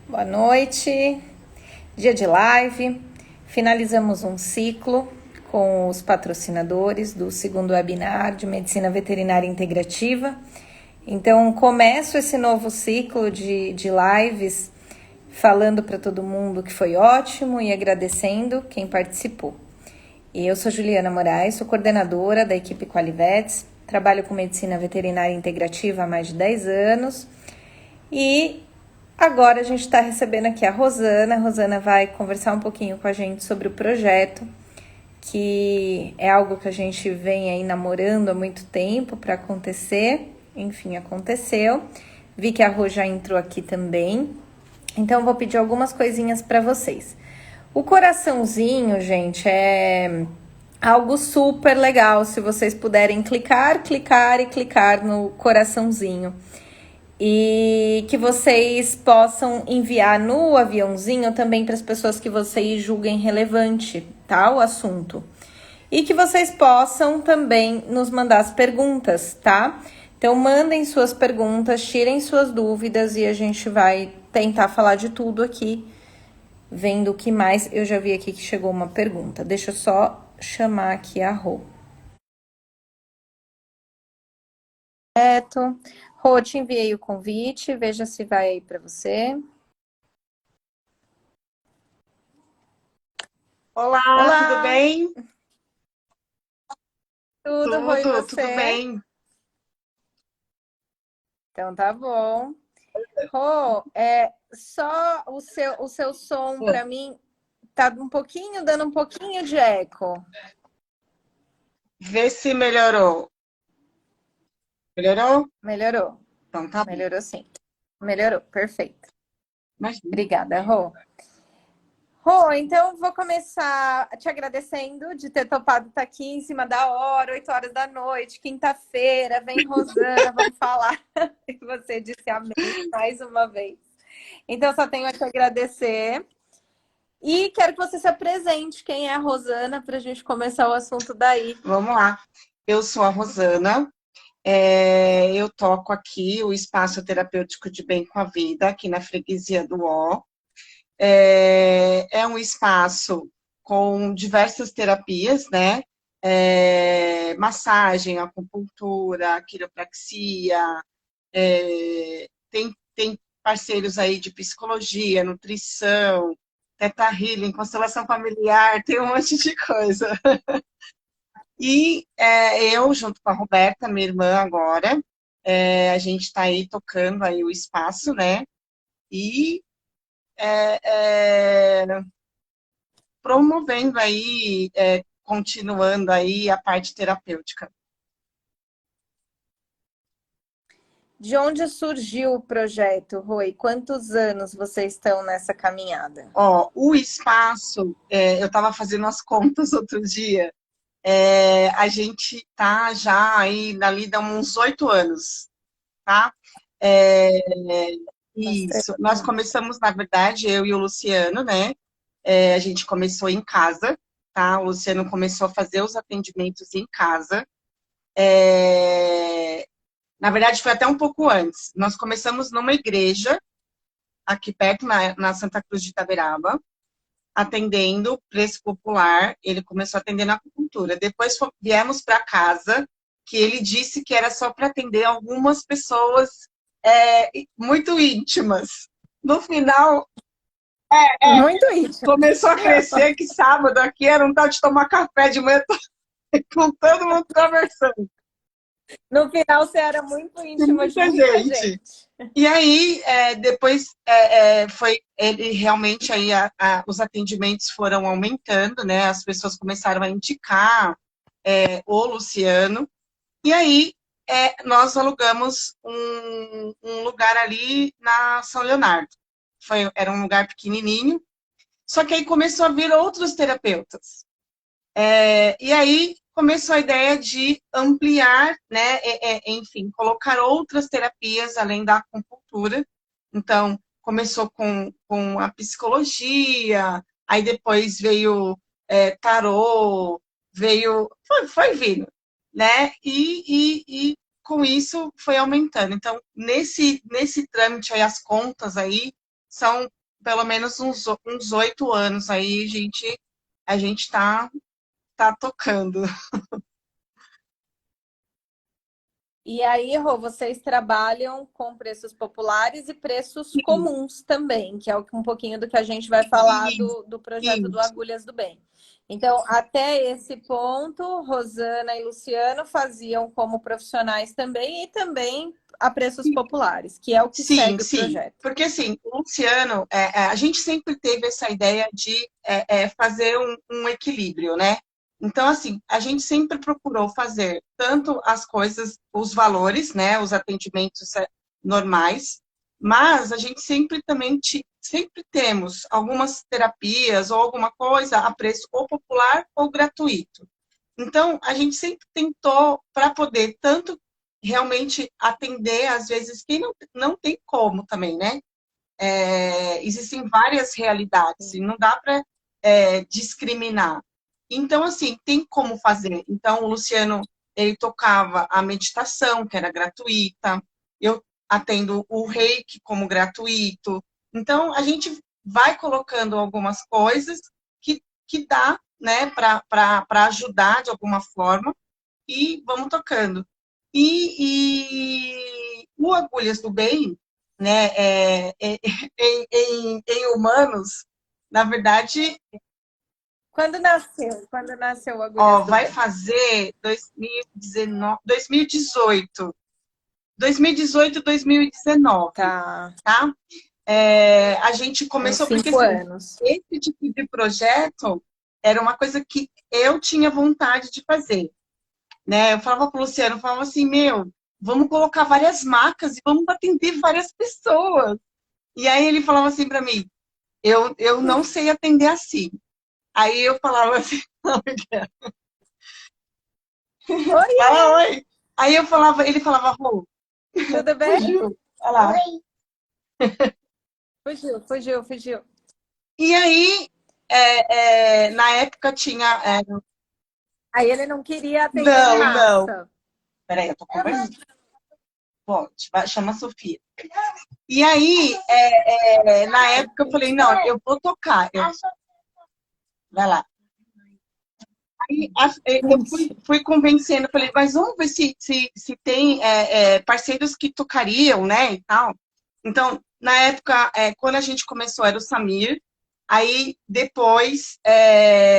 Boa noite, dia de live. Finalizamos um ciclo com os patrocinadores do segundo webinar de Medicina Veterinária Integrativa. Então, começo esse novo ciclo de lives falando para todo mundo que foi ótimo e agradecendo quem participou. Eu sou Juliana Moraes, sou coordenadora da equipe Qualivets, trabalho com Medicina Veterinária Integrativa há mais de 10 anos e agora a gente está recebendo aqui a Rosana. A Rosana vai conversar um pouquinho com a gente sobre o projeto, que é algo que a gente vem aí namorando há muito tempo para acontecer. Enfim, aconteceu. Vi que a Rô já entrou aqui também. Então, vou pedir algumas coisinhas para vocês. O coraçãozinho, gente, é algo super legal. Se vocês puderem clicar no coraçãozinho. E que vocês possam enviar no aviãozinho também para as pessoas que vocês julguem relevante, tá? O assunto. E que vocês possam também nos mandar as perguntas, tá? Então, mandem suas perguntas, tirem suas dúvidas e a gente vai tentar falar de tudo aqui, vendo o que mais. Eu já vi aqui que chegou uma pergunta. Deixa eu só chamar aqui a Rô. Certo. Rô, te enviei o convite, veja se vai aí para você. Olá, tudo Olá! bem? Tudo, Rô, e Tudo você? bem. Então tá bom. Rô, só o seu som para mim tá dando um pouquinho de eco. Vê se melhorou. Melhorou? Melhorou, Então tá bom. melhorou sim. Melhorou, perfeito. Imagina. Obrigada, Rô. Rô, então vou começar te agradecendo de ter topado estar aqui em cima da hora, 8 horas da noite, quinta-feira, vem Rosana, vamos falar. E você disse amém mais uma vez. Então, só tenho a te agradecer. E quero que você se apresente, quem é a Rosana, para a gente começar o assunto daí. Vamos lá. Eu sou a Rosana. Eu toco aqui o Espaço Terapêutico de Bem com a Vida, aqui na freguesia do Ó. É um espaço com diversas terapias, né? Massagem, acupuntura, quiropraxia, tem parceiros aí de psicologia, nutrição, teta healing, constelação familiar, tem um monte de coisa. E eu, junto com a Roberta, minha irmã agora, a gente está aí tocando aí o espaço, né? E promovendo aí, continuando aí a parte terapêutica. De onde surgiu o projeto, Rui? Quantos anos vocês estão nessa caminhada? Ó, o espaço, eu estava fazendo as contas outro dia, a gente tá já aí na lida há uns 8 anos, tá? É, isso. Nós Bastante. começamos, na verdade, eu e o Luciano, né? A gente começou em casa, tá? O Luciano começou a fazer os atendimentos em casa. Na verdade, foi até um pouco antes. Nós começamos numa igreja, aqui perto, na Santa Cruz de Itaberaba, atendendo preço popular. Ele começou atendendo acupuntura. Depois viemos para casa, que ele disse que era só para atender algumas pessoas muito íntimas. No final, Muito íntimo. começou a crescer que sábado aqui era um tal de tomar café de manhã com todo mundo conversando. No final, você era muito E íntima de muita muita gente. gente. E aí, depois, foi ele realmente aí os atendimentos foram aumentando, né? As pessoas começaram a indicar o Luciano. E aí, nós alugamos um lugar ali na São Leonardo. Era um lugar pequenininho. Só que aí começou a vir outros terapeutas. E aí começou a ideia de ampliar, né, enfim, colocar outras terapias além da acupuntura. Então, começou com a psicologia, aí depois veio tarô, foi vindo, né? E com isso foi aumentando. Então, nesse trâmite aí, as contas aí são pelo menos uns 8 anos aí, a gente tá tocando. E aí, Rô, vocês trabalham com preços populares e preços Sim, comuns também, que é um pouquinho do que a gente vai falar do projeto do isso, Agulhas do Bem. Então, até esse ponto, Rosana e Luciano faziam como profissionais também e também a preços populares, que é o que sim, segue o sim. projeto. Porque assim, o Luciano, a gente sempre teve essa ideia de fazer um equilíbrio, né? Então, assim, a gente sempre procurou fazer tanto as coisas, os valores, né? Os atendimentos normais, mas a gente sempre também sempre temos algumas terapias ou alguma coisa a preço ou popular ou gratuito. Então, a gente sempre tentou para poder tanto realmente atender, às vezes, quem não tem como também, né? Existem várias realidades e não dá para discriminar. Então, assim, tem como fazer. Então, o Luciano, ele tocava a meditação, que era gratuita, eu atendo o reiki como gratuito. Então, a gente vai colocando algumas coisas que dá, né, para ajudar de alguma forma e vamos tocando. E o Agulhas do Bem, né, em humanos, na verdade, Quando nasceu? Quando nasceu o Agulhas ó, do vai Bem? fazer 2019, 2018. 2018, 2019, Tá, tá? A gente uns começou porque 5 assim, anos. esse tipo de projeto era uma coisa que eu tinha vontade de fazer, né? Eu falava pro Luciano, eu falava assim, meu, vamos colocar várias marcas e vamos atender várias pessoas. E aí ele falava assim para mim, eu não sei atender assim. Aí eu falava assim, Oi, fala oi. Aí eu falava, ele falava, Rô, tudo bem? fugiu. Olha lá. Fugiu, fugiu, fugiu. E aí, na época tinha. Aí ele não queria atender em Não, não. massa. Peraí, eu tô conversando. Pode, chama a Sofia. E aí, na época, eu falei, não, eu vou tocar. Vai lá. Aí, eu fui convencendo, falei, mas vamos ver se tem parceiros que tocariam, né, e tal. Então, na época, quando a gente começou, era o Samir. Aí, depois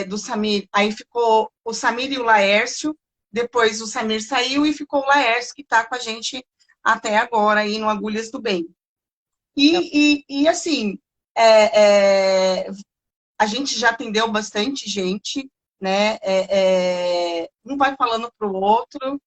do Samir, aí ficou o Samir e o Laércio. Depois o Samir saiu e ficou o Laércio, que está com a gente até agora, aí no Agulhas do Bem. E assim, a gente já atendeu bastante gente, né? Um vai falando para o outro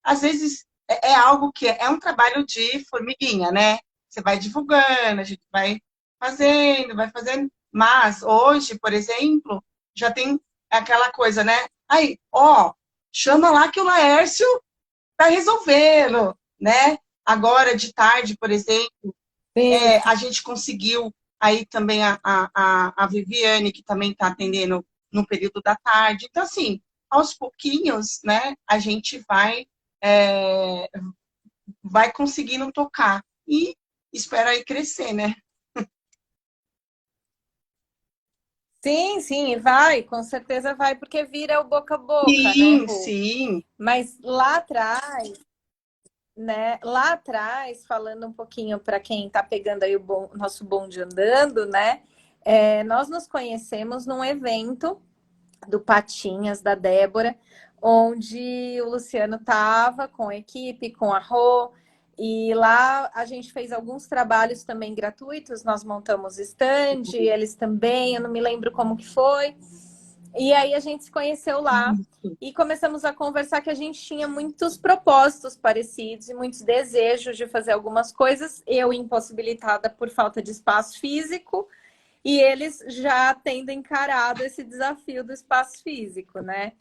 às vezes é algo que é um trabalho de formiguinha, né? Você vai divulgando, a gente vai fazendo. Mas hoje, por exemplo, já tem aquela coisa, né? Aí, ó, chama lá que o Laércio tá resolvendo, né? Agora de tarde, por exemplo, Sim. a gente conseguiu aí também a Viviane, que também está atendendo no período da tarde. Então, assim, aos pouquinhos, né, a gente é, vai conseguindo tocar. E espero aí crescer, né? Sim, sim, vai, com certeza vai, porque vira o boca a boca, né, Sim, Rô? sim. Mas lá atrás, né? Lá atrás, falando um pouquinho para quem está pegando aí nosso bonde andando, né? Nós nos conhecemos num evento do Patinhas, da Débora, onde o Luciano estava com a equipe, com a Rô, e lá a gente fez alguns trabalhos também gratuitos, nós montamos stand, eles também, eu não me lembro como que foi. E aí a gente se conheceu lá e começamos a conversar que a gente tinha muitos propósitos parecidos e muitos desejos de fazer algumas coisas, eu impossibilitada por falta de espaço físico, e eles já tendo encarado esse desafio do espaço físico, né?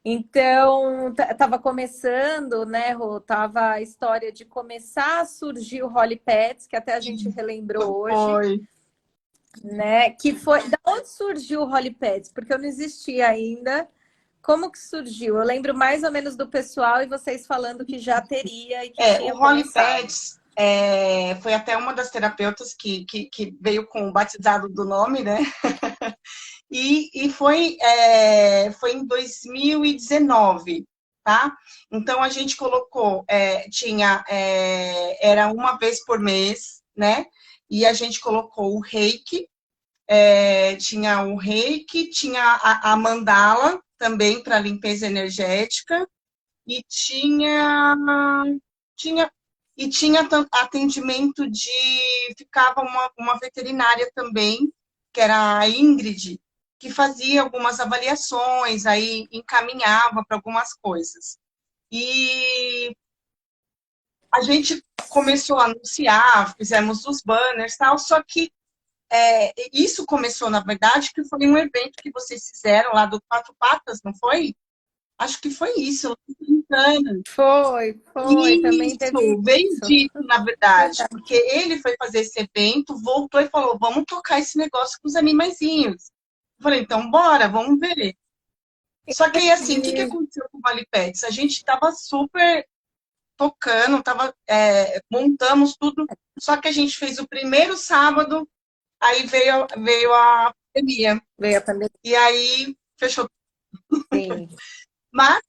Então, estava começando, né, Rô? Tava a história de começar a surgir o Holly Pets, que até a gente relembrou hoje, Foi. né? Que foi. Da onde surgiu o Holly Pets? Porque eu não existia ainda. Como que surgiu? Eu lembro mais ou menos do pessoal e vocês falando que já teria e que O tinha Holly começado. Pets foi até uma das terapeutas que veio com o batizado do nome, né? E foi em 2019, tá? Então, a gente colocou, era uma vez por mês, né? E a gente colocou o reiki, tinha o reiki, tinha a mandala também para limpeza energética, e tinha, tinha atendimento ficava uma veterinária também, que era a Ingrid, que fazia algumas avaliações, aí encaminhava para algumas coisas. E a gente começou a anunciar, fizemos os banners e tal, só que isso começou, na verdade, que foi um evento que vocês fizeram lá do Quatro Patas, não foi? Acho que foi isso, eu não tô brincando. Foi, também teve Isso, veio isso. disso, na verdade, Verdade. porque ele foi fazer esse evento, voltou e falou, vamos tocar esse negócio com os animaizinhos. Eu falei, então bora, vamos ver. Só que aí, assim, o que E aconteceu com o Vale Pets? A gente estava super tocando, montamos tudo, só que a gente fez o primeiro sábado, aí veio a pandemia, veio a pandemia. e aí fechou. Sim. Mas,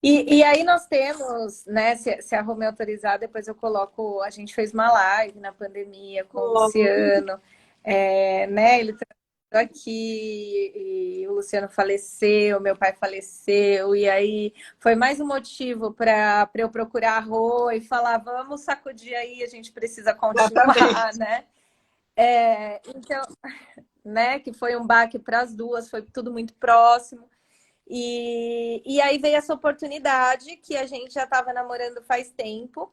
E aí nós temos, né? Se a Rô me autorizar, depois eu coloco. A gente fez uma live na pandemia com o Luciano, né? Ele trabalhou aqui e o Luciano faleceu, meu pai faleceu, e aí foi mais um motivo para eu procurar a Rô e falar: vamos sacudir aí, a gente precisa continuar, exatamente, né? Então, né? Que foi um baque para as duas, foi tudo muito próximo. E aí veio essa oportunidade que a gente já estava namorando faz tempo,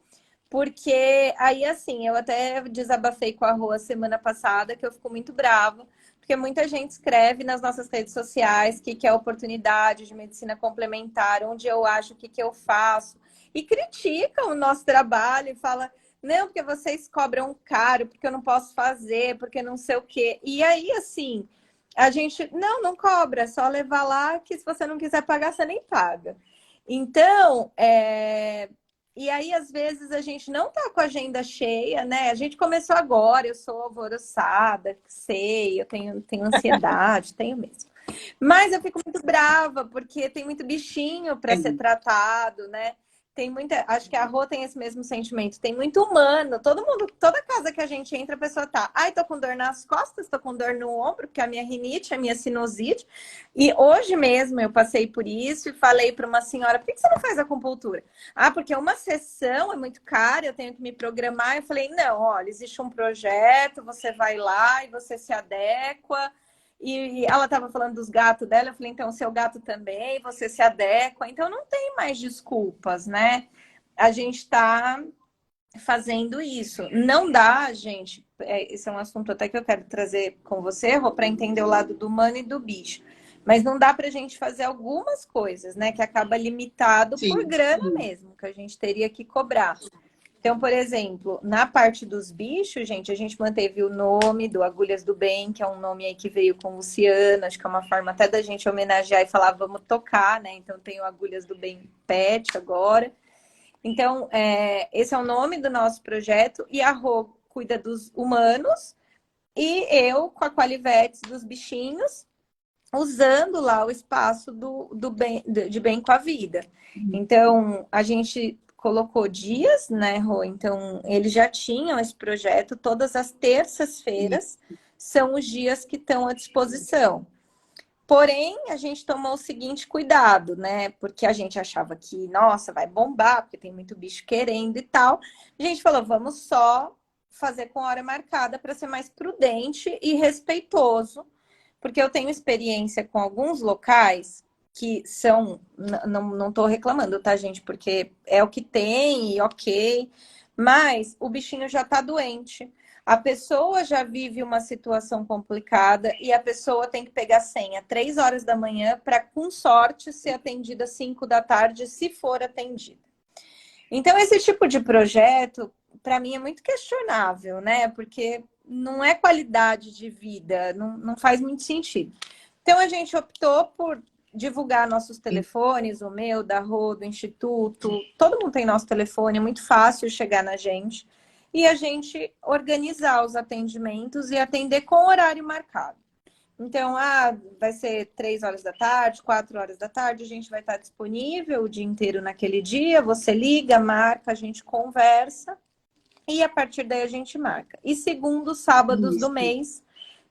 porque aí assim, eu até desabafei com a Rô semana passada, que eu fico muito brava, porque muita gente escreve nas nossas redes sociais que quer oportunidade de medicina complementar, onde eu acho que eu faço, e critica o nosso trabalho e fala, não, porque vocês cobram caro, porque eu não posso fazer, porque não sei o quê. E aí, assim, a gente não cobra, é só levar lá que se você não quiser pagar, você nem paga. Então, e aí às vezes a gente não tá com a agenda cheia, né? A gente começou agora, eu sou alvoroçada, sei, eu tenho ansiedade, tenho mesmo. Mas eu fico muito brava porque tem muito bichinho para ser tratado, né? Tem muita, acho que a Rô tem esse mesmo sentimento. Tem muito humano, todo mundo, toda casa que a gente entra, a pessoa tá, ai, tô com dor nas costas, tô com dor no ombro, porque é a minha rinite, a minha sinusite. E hoje mesmo eu passei por isso e falei para uma senhora, por que você não faz acupuntura? Ah, porque uma sessão é muito cara, eu tenho que me programar. Eu falei, não, olha, existe um projeto, você vai lá e você se adequa. E ela estava falando dos gatos dela, eu falei, então, o seu gato também, você se adequa. Então, não tem mais desculpas, né? A gente está fazendo isso. Não dá, gente, esse é um assunto até que eu quero trazer com você, Rô, para entender o lado do humano e do bicho. Mas não dá para a gente fazer algumas coisas, né? Que acaba limitado por sim, grana mesmo, que a gente teria que cobrar. Então, por exemplo, na parte dos bichos, gente, a gente manteve o nome do Agulhas do Bem, que é um nome aí que veio com o Luciano, acho que é uma forma até da gente homenagear e falar, vamos tocar, né? Então tem o Agulhas do Bem Pet agora. Então, esse é o nome do nosso projeto, e a Rô cuida dos humanos, e eu com a Qualivetes dos bichinhos, usando lá o espaço do bem, de bem com a vida. Então, a gente colocou dias, né, Rô? Então, eles já tinham esse projeto, todas as terças-feiras são os dias que estão à disposição. Porém, a gente tomou o seguinte cuidado, né? Porque a gente achava que, nossa, vai bombar, porque tem muito bicho querendo e tal. A gente falou, vamos só fazer com hora marcada para ser mais prudente e respeitoso, porque eu tenho experiência com alguns locais que são, não estou reclamando, tá, gente? Porque é o que tem e ok, mas o bichinho já está doente. A pessoa já vive uma situação complicada e a pessoa tem que pegar senha 3 horas da manhã para, com sorte, ser atendida às 5 da tarde, se for atendida. Então, esse tipo de projeto, para mim, é muito questionável, né? Porque não é qualidade de vida, não faz muito sentido. Então, a gente optou por divulgar nossos telefones, o meu, da Rô, do Instituto. Todo mundo tem nosso telefone, é muito fácil chegar na gente. E a gente organizar os atendimentos e atender com horário marcado. Então, vai ser 3 horas da tarde, 4 horas da tarde, a gente vai estar disponível o dia inteiro naquele dia. Você liga, marca, a gente conversa e a partir daí a gente marca. E segundo sábados do Isso. mês,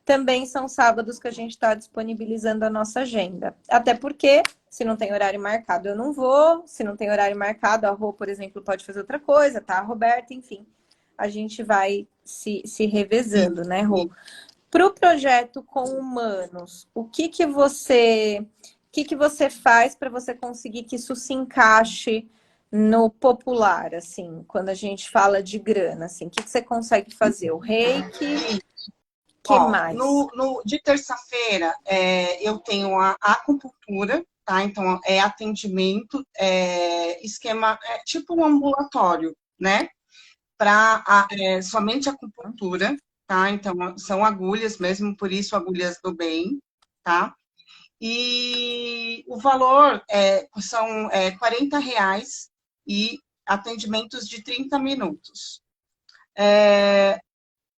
também são sábados que a gente está disponibilizando a nossa agenda. Até porque, se não tem horário marcado, eu não vou. Se não tem horário marcado, a Rô, por exemplo, pode fazer outra coisa, tá? A Roberta, enfim. A gente vai se revezando, né, Rô? Para o projeto com humanos, o que você faz para você conseguir que isso se encaixe no popular, assim, quando a gente fala de grana, assim, o que você consegue fazer? O reiki, que Ó, mais? de terça-feira, eu tenho a acupuntura, tá? Então, é atendimento, esquema, tipo um ambulatório, né? Para somente acupuntura, tá? Então, são agulhas mesmo, por isso agulhas do bem, tá? E o valor são R$ 40 e atendimentos de 30 minutos.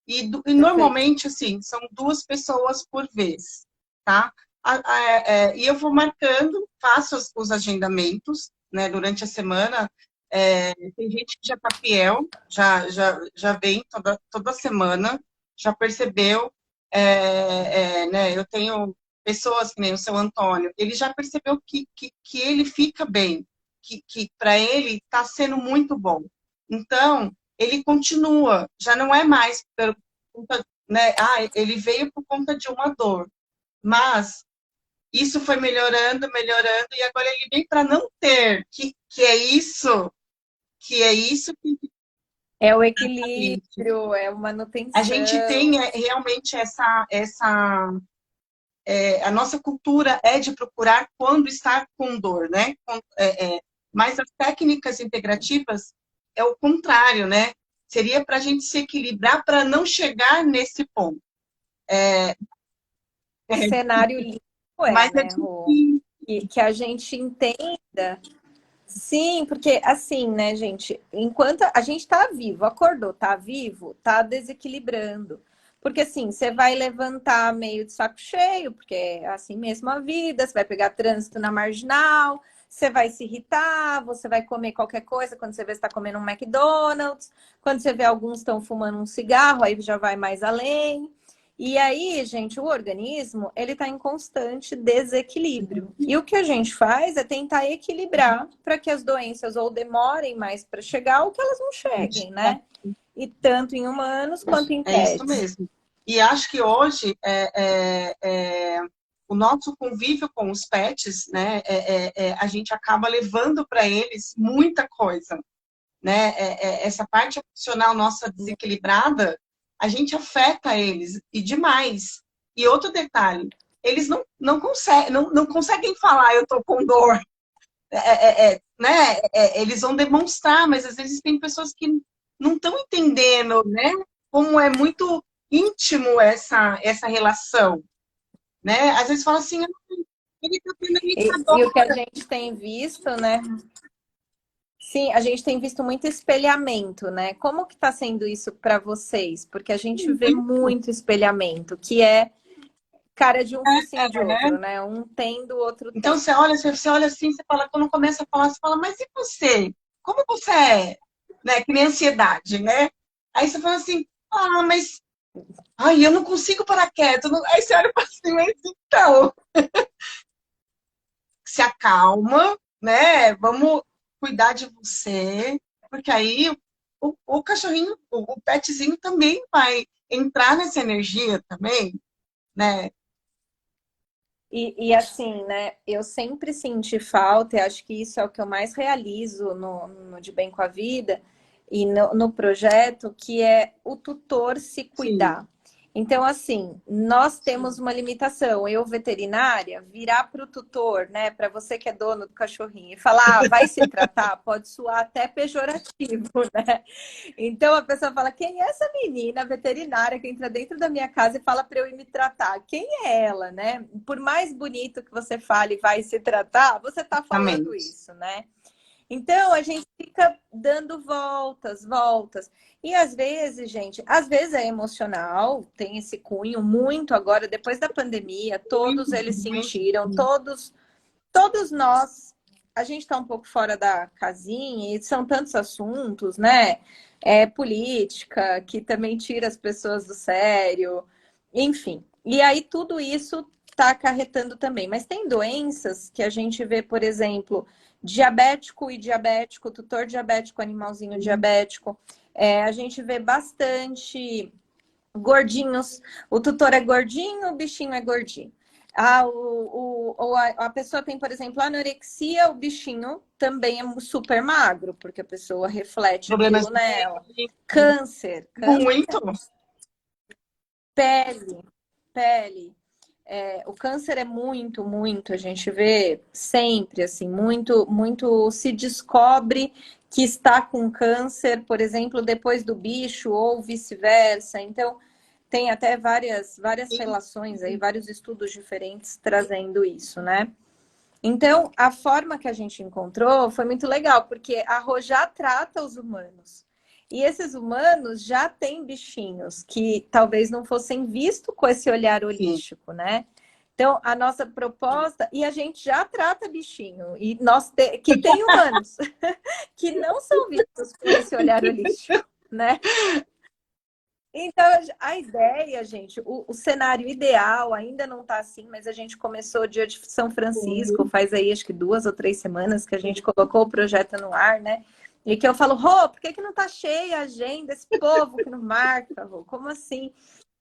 E normalmente, assim, são 2 pessoas por vez, tá? E eu vou marcando, faço os agendamentos, né, durante a semana. Tem gente que já está fiel, já vem toda semana, já percebeu, né, eu tenho pessoas que nem o seu Antônio, ele já percebeu que ele fica bem, que para ele está sendo muito bom. Então, ele continua, já não é mais por conta, né? Ele veio por conta de uma dor, mas isso foi melhorando, melhorando, e agora ele vem para não ter, que é isso, que é o equilíbrio, é a manutenção. a gente tem realmente a nossa cultura é de procurar quando está com dor, né? Mas as técnicas integrativas é o contrário, né? Seria para a gente se equilibrar para não chegar nesse ponto. Cenário limpo Mas é né, Rô? difícil. Que a gente entenda. Sim, porque assim, né, gente, enquanto a gente tá vivo, acordou, tá vivo, tá desequilibrando. Porque assim, você vai levantar meio de saco cheio, porque é assim mesmo a vida, você vai pegar trânsito na marginal, você vai se irritar, você vai comer qualquer coisa quando você vê você tá comendo um McDonald's, quando você vê alguns estão fumando um cigarro, aí já vai mais além. E aí, gente, o organismo, ele está em constante desequilíbrio. E o que a gente faz é tentar equilibrar para que as doenças ou demorem mais para chegar ou que elas não cheguem, né? E tanto em humanos quanto em É isso pets. mesmo. E acho que hoje o nosso convívio com os pets, né, a gente acaba levando para eles muita coisa, né? Essa parte emocional nossa desequilibrada, a gente afeta eles e demais. E outro detalhe, eles não conseguem falar eu tô com dor, né? Eles vão demonstrar, mas às vezes tem pessoas que não estão entendendo, né? Como é muito íntimo essa relação, né? Às vezes fala assim, ele tá tendo muita E o que dor. a gente tem visto, né? Sim, a gente tem visto muito espelhamento, né? Como que está sendo isso para vocês? Porque a gente vê muito espelhamento, que é cara de um focinho de outro, né? Um tendo, o outro Então tem. você olha assim, você fala, quando começa a falar, você fala, mas e você? Como você é? Né? Que nem ansiedade, né? Aí você fala assim, mas eu não consigo parar quieto. Aí você olha para cima e diz, então, se acalma, né? Vamos cuidar de você, porque aí o cachorrinho, o petzinho também vai entrar nessa energia também, né? E assim, né? Eu sempre senti falta, e acho que isso é o que eu mais realizo no De Bem com a Vida e no projeto, que é o tutor se Sim. cuidar. Então, assim, nós temos uma limitação. Eu, veterinária, virar para o tutor, né, para você que é dono do cachorrinho, e falar, ah, vai se tratar, pode soar até pejorativo, né? Então a pessoa fala, quem é essa menina veterinária que entra dentro da minha casa e fala para eu ir me tratar? Quem é ela, né? Por mais bonito que você fale, vai se tratar, você está falando Exatamente. isso, né? Então, a gente fica dando voltas, voltas. E às vezes, gente, às vezes é emocional, tem esse cunho muito agora, depois da pandemia, todos Muito, eles muito. sentiram, todos nós, a gente está um pouco fora da casinha, e são tantos assuntos, né? É, política, que também tira as pessoas do sério, enfim. E aí tudo isso está acarretando também. Mas tem doenças que a gente vê, por exemplo, diabético e diabético, tutor diabético, animalzinho diabético. É, a gente vê bastante gordinhos. O tutor é gordinho, o bichinho é gordinho. Ou a pessoa tem, por exemplo, anorexia, o bichinho também é super magro, porque a pessoa reflete Problemas aquilo de nela. pele, Câncer, muito. pele, pele. É, o câncer é muito, muito, a gente vê sempre, assim, muito, muito se descobre que está com câncer, por exemplo, depois do bicho ou vice-versa. Então, tem até várias relações aí, vários estudos diferentes trazendo isso, né? Então, a forma que a gente encontrou foi muito legal, porque a Rô já trata os humanos. E esses humanos já têm bichinhos que talvez não fossem vistos com esse olhar Sim. holístico, né? Então, a nossa proposta, e a gente já trata bichinho, e que tem humanos que não são vistos com esse olhar holístico, né? Então, a ideia, gente, o cenário ideal ainda não está assim, mas a gente começou dia de São Francisco, faz aí acho que 2 ou 3 semanas que a gente colocou o projeto no ar, né? E que eu falo, Rô, por que não tá cheia a agenda, esse povo que não marca, Rô? Como assim?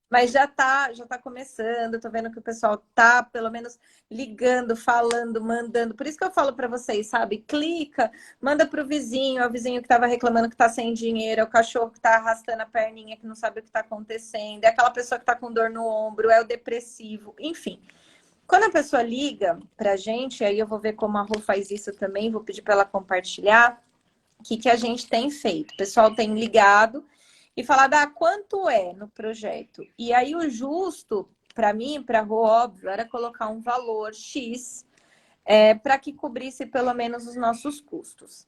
Mas já tá começando, tô vendo que o pessoal tá pelo menos ligando, falando, mandando. Por isso que eu falo para vocês, sabe? Clica, manda pro vizinho, é o vizinho que tava reclamando que tá sem dinheiro, é o cachorro que tá arrastando a perninha, que não sabe o que tá acontecendo, é aquela pessoa que tá com dor no ombro, é o depressivo, enfim. Quando a pessoa liga pra gente, aí eu vou ver como a Rô faz isso também, vou pedir para ela compartilhar o que a gente tem feito. O pessoal tem ligado e falado, ah, quanto é no projeto? E aí o justo, para mim, para a Rô, óbvio, era colocar um valor X para que cobrisse pelo menos os nossos custos.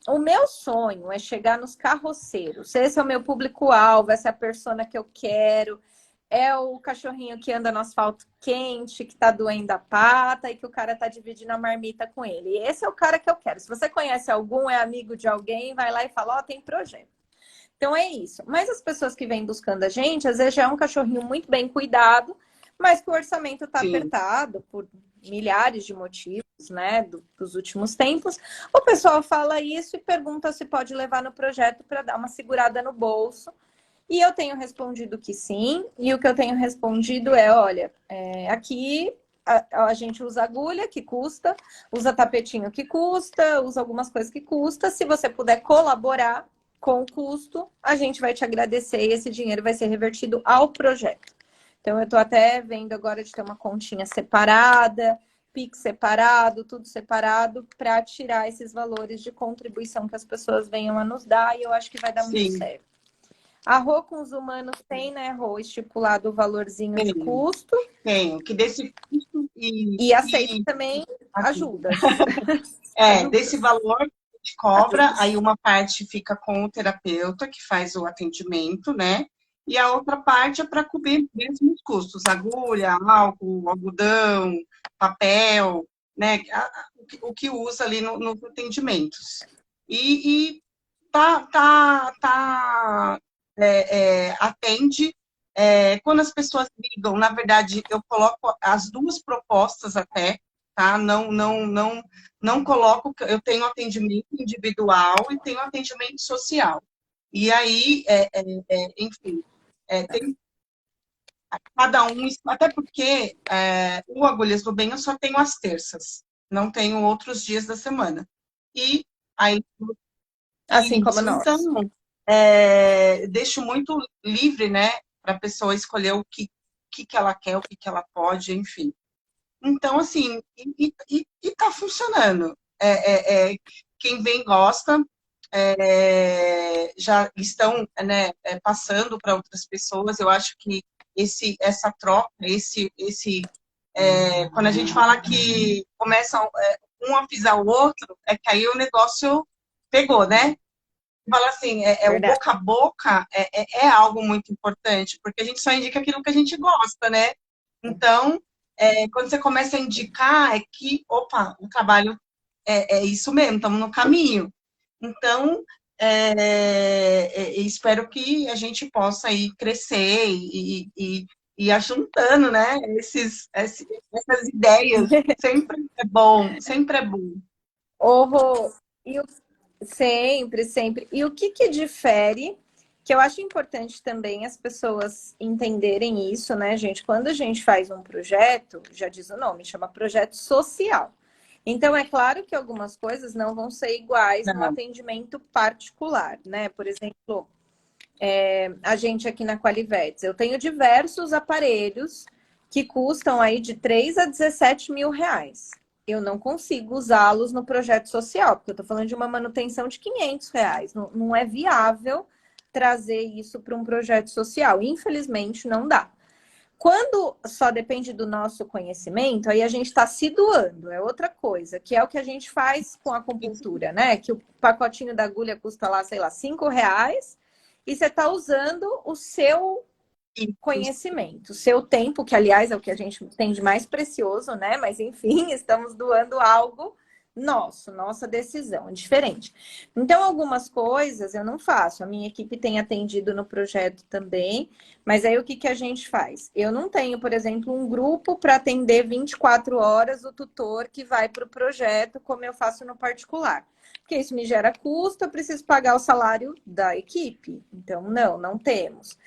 O meu sonho é chegar nos carroceiros. Esse é o meu público-alvo, essa é a persona que eu quero. É o cachorrinho que anda no asfalto quente, que tá doendo a pata e que o cara tá dividindo a marmita com ele. E esse é o cara que eu quero. Se você conhece algum, é amigo de alguém, vai lá e fala, ó, tem projeto. Então é isso. Mas as pessoas que vêm buscando a gente, às vezes já é um cachorrinho muito bem cuidado, mas que o orçamento está Sim. apertado por milhares de motivos, né, dos últimos tempos. O pessoal fala isso e pergunta se pode levar no projeto para dar uma segurada no bolso. E eu tenho respondido que sim. E o que eu tenho respondido é, olha, aqui a gente usa agulha, que custa, usa tapetinho, que custa, usa algumas coisas que custa. Se você puder colaborar com o custo, a gente vai te agradecer e esse dinheiro vai ser revertido ao projeto. Então, eu estou até vendo agora de ter uma continha separada, Pix separado, tudo separado, para tirar esses valores de contribuição que as pessoas venham a nos dar, e eu acho que vai dar muito Sim. certo. A Rô com os humanos tem, né, Rô, estipulado o valorzinho de Tenho, custo tenho. Que desse custo e aceita também ajudas. desse Ajudas. valor que a gente cobra, aí uma parte fica com o terapeuta que faz o atendimento, né? E a outra parte é para cobrir mesmo os custos, agulha, álcool, algodão, papel, né? O que usa ali nos atendimentos. E atende. Quando as pessoas ligam, na verdade, eu coloco as duas propostas até, tá? Não coloco, eu tenho atendimento individual e tenho atendimento social. E aí, enfim, tem cada um, até porque o Agulhas do Bem eu só tenho às terças, não tenho outros dias da semana. E aí, Assim como isso, nós. então, deixo muito livre, né? para a pessoa escolher que ela quer, o que ela pode, enfim. Então, assim, tá funcionando. Quem vem gosta, já estão, né, passando para outras pessoas. Eu acho que essa troca, quando a gente fala que começa um a avisar o outro, é que aí o negócio pegou, né? Fala assim, o Verdade. boca a boca é algo muito importante, porque a gente só indica aquilo que a gente gosta, né? Então, quando você começa a indicar, é que, opa, o trabalho é isso mesmo, estamos no caminho. Então, espero que a gente possa aí crescer e ir ajuntando, né, essas ideias. Sempre é bom, sempre é bom. Ô, Rô, sempre, sempre. E o que que difere, que eu acho importante também as pessoas entenderem isso, né, gente? Quando a gente faz um projeto, já diz o nome, chama projeto social. Então, é claro que algumas coisas não vão ser iguais no Não, atendimento particular, né? Por exemplo, a gente aqui na Qualivetes, eu tenho diversos aparelhos que custam aí de 3 a 17 mil reais. Eu não consigo usá-los no projeto social, porque eu estou falando de uma manutenção de 500 reais. Não, não é viável trazer isso para um projeto social. Infelizmente, não dá. Quando só depende do nosso conhecimento, aí a gente está se doando, é outra coisa, que é o que a gente faz com a acupuntura, né? Que o pacotinho da agulha custa lá, sei lá, 5 reais, e você está usando o seu conhecimento, o seu tempo, que aliás é o que a gente tem de mais precioso, né? Mas enfim, estamos doando algo nosso, nossa decisão, é diferente. Então, algumas coisas eu não faço. A minha equipe tem atendido no projeto também, mas aí o que que a gente faz? Eu não tenho, por exemplo, um grupo para atender 24 horas o tutor que vai para o projeto, como eu faço no particular. Porque isso me gera custo, eu preciso pagar o salário da equipe. Então, não temos.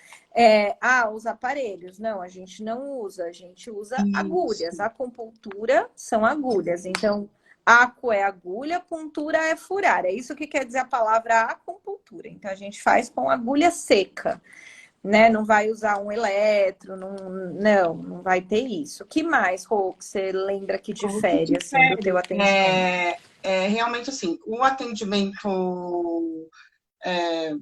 Os aparelhos. Não, a gente não usa, a gente usa agulhas. isso. A acupuntura são agulhas. Então, acu é agulha, puntura é furar. É isso que quer dizer a palavra acupuntura. Então, a gente faz com agulha seca, né? Não vai usar um eletro, não vai ter isso. O que mais, Rô, que você lembra que O que difere, assim, do teu difere atendimento? realmente assim, o atendimento é,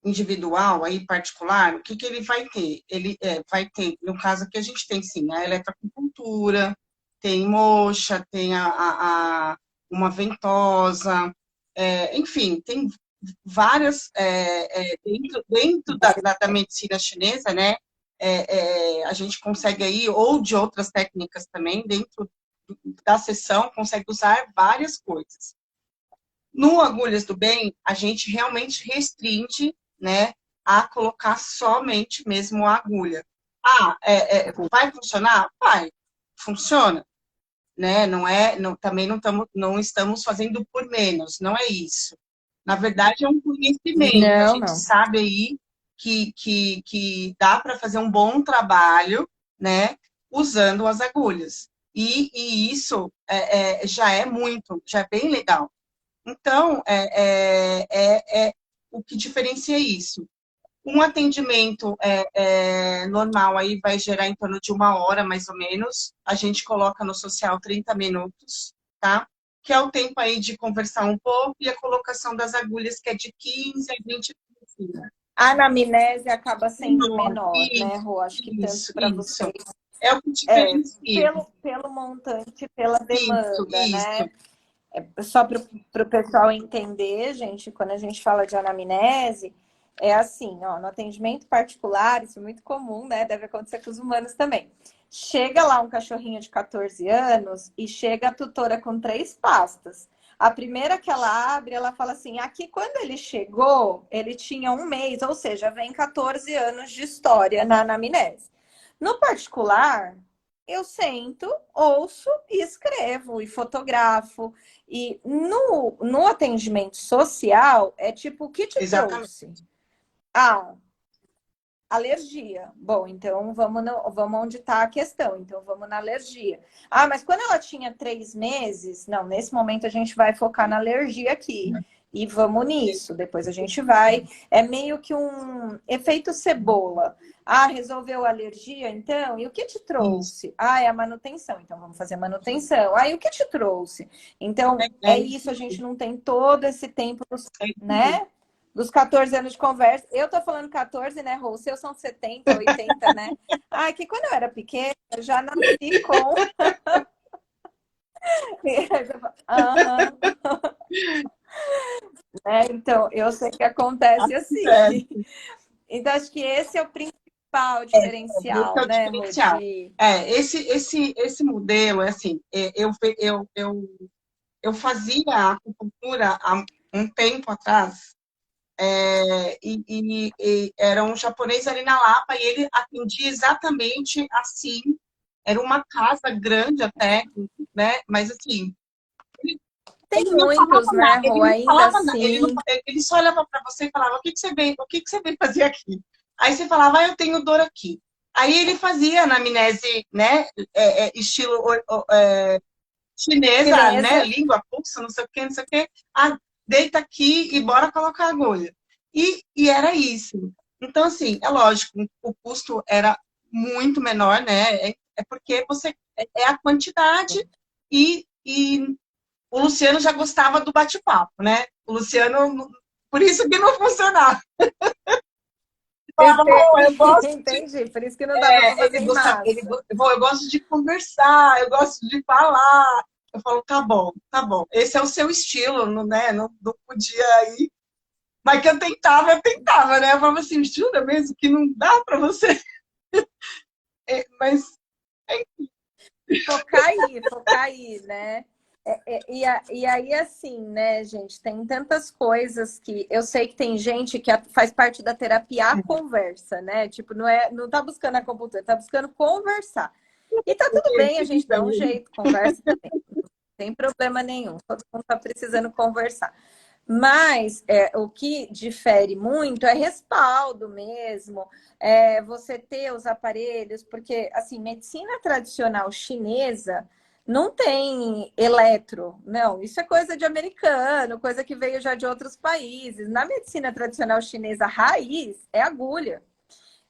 individual, aí, particular, o que, que ele vai ter? Ele vai ter, no caso aqui, a gente tem sim a eletroacupuntura, tem moxa, tem uma ventosa, enfim, tem várias, dentro da medicina chinesa, né? A gente consegue aí, ou de outras técnicas também, dentro da sessão, consegue usar várias coisas. No Agulhas do Bem, a gente realmente restringe, né, a colocar somente mesmo a agulha. Vai funcionar? Vai, funciona, né? Também não estamos fazendo por menos, não é isso. Na verdade, é um conhecimento. A Não, gente não. sabe aí que dá para fazer um bom trabalho, né, usando as agulhas. E isso já é muito, já é bem legal. Então, o que diferencia isso. Um atendimento normal aí vai gerar em torno de 1 hora, mais ou menos. A gente coloca no social 30 minutos, tá? Que é o tempo aí de conversar um pouco e a colocação das agulhas, que é de 15 a 20 minutos. A anamnese acaba sendo Menor. menor, né, Rô? Acho que tanto Isso, para isso. vocês, É o que diferencia. pelo montante, pela Isso, demanda, isso. né? Só para o pessoal entender, gente, quando a gente fala de anamnese, é assim, ó, no atendimento particular, isso é muito comum, né? Deve acontecer com os humanos também. Chega lá um cachorrinho de 14 anos e chega a tutora com 3 pastas. A primeira que ela abre, ela fala assim: aqui quando ele chegou, ele tinha 1 mês, ou seja, vem 14 anos de história na anamnese. No particular, eu sento, ouço e escrevo e fotografo. E no atendimento social, é tipo, o que te Exatamente. trouxe? Ah, alergia. Bom, então vamos onde está a questão. Então vamos na alergia. Ah, mas quando ela tinha 3 meses, não, nesse momento a gente vai focar na alergia aqui. e vamos nisso. Depois a gente vai. É meio que um efeito cebola. Ah, resolveu a alergia, então? E o que te Isso. trouxe? Ah, é a manutenção. Então vamos fazer manutenção. Ah, e o que te trouxe? Então É é isso, isso, a gente não tem todo esse tempo, é isso mesmo. né? Dos 14 anos de conversa. Eu tô falando 14, né, Rô? Os seus são 70, 80, né? Ah, que quando eu era pequena, eu já nasci com. Aham. É, então, eu sei que acontece assim. Acontece. Então, acho que esse é o principal Esse é diferencial, o né, diferencial. Rodi? Esse modelo, é assim, eu fazia a acupuntura há um tempo atrás, e era um japonês ali na Lapa, e ele atendia exatamente assim. Era uma casa grande até, né? Mas assim, Tem ele não muitos, falava né, nada, ele Rô? não Ainda falava nada, ele, não, assim. ele só olhava para você e falava, o que você veio fazer aqui? Aí você falava, eu tenho dor aqui. Aí ele fazia anamnese, né, estilo chinesa, né, Chinesa. língua, pulso, não sei o que, não sei o que. Ah, deita aqui e bora colocar a agulha. E era isso. Então, assim, é lógico, o custo era muito menor, né, é porque é a quantidade e o Luciano já gostava do bate-papo, né? O Luciano, por isso que não funcionava. Falava, "Oh, eu gosto de, Entendi, por isso que não dava para fazer ele em gosta, massa. bom, eu gosto de conversar, eu gosto de falar. Eu falo, tá bom, tá bom. Esse é o seu estilo, não, né? Não podia ir. Mas que eu tentava, né? Eu falava assim, jura mesmo que não dá para você? Mas Focar aí, né? E aí, assim, né, gente, tem tantas coisas que eu sei que tem gente que faz parte da terapia a conversa, né? Tipo, não tá buscando a computador, tá buscando conversar. E tá tudo bem, a gente dá um jeito, conversa também, não tem problema nenhum. Todo mundo tá precisando conversar. Mas o que difere muito é respaldo mesmo, você ter os aparelhos, porque assim, medicina tradicional chinesa não tem eletro, não, isso é coisa de americano, coisa que veio já de outros países. Na medicina tradicional chinesa raiz é agulha.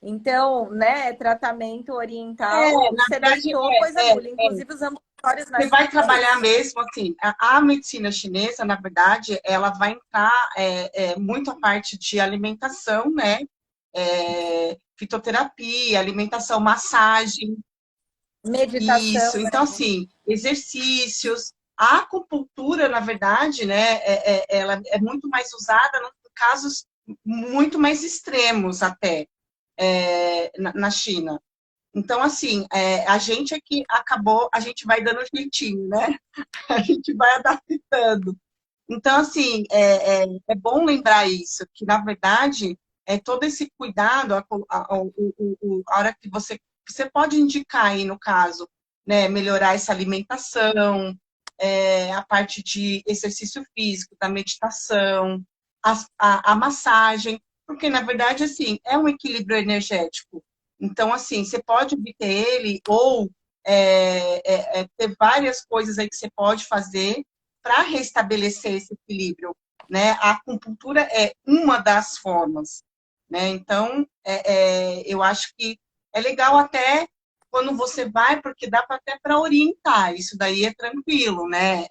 Então, né, tratamento oriental, na você verdade, deitou, pôs agulha, inclusive os ambulatórios você mais vai é trabalhar isso. mesmo, assim, a medicina chinesa, na verdade, ela vai entrar muito a parte de alimentação, né? Fitoterapia, alimentação, massagem, Meditação, isso. Então, né? assim, exercícios. A acupuntura, na verdade, né, ela é muito mais usada em casos muito mais extremos até na China. Então, assim, a gente aqui acabou, a gente vai dando jeitinho, né? A gente vai adaptando. Então, assim, é bom lembrar isso, que, na verdade, todo esse cuidado, a hora que você pode indicar aí, no caso, né, melhorar essa alimentação, a parte de exercício físico, da meditação, a massagem, porque, na verdade, assim, é um equilíbrio energético. Então, assim, você pode obter ele ou ter várias coisas aí que você pode fazer para restabelecer esse equilíbrio, né? A acupuntura é uma das formas, né? Então, eu acho que é legal até quando você vai, porque dá até para orientar, isso daí é tranquilo, né?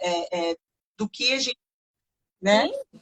Do que a gente, né? Sim,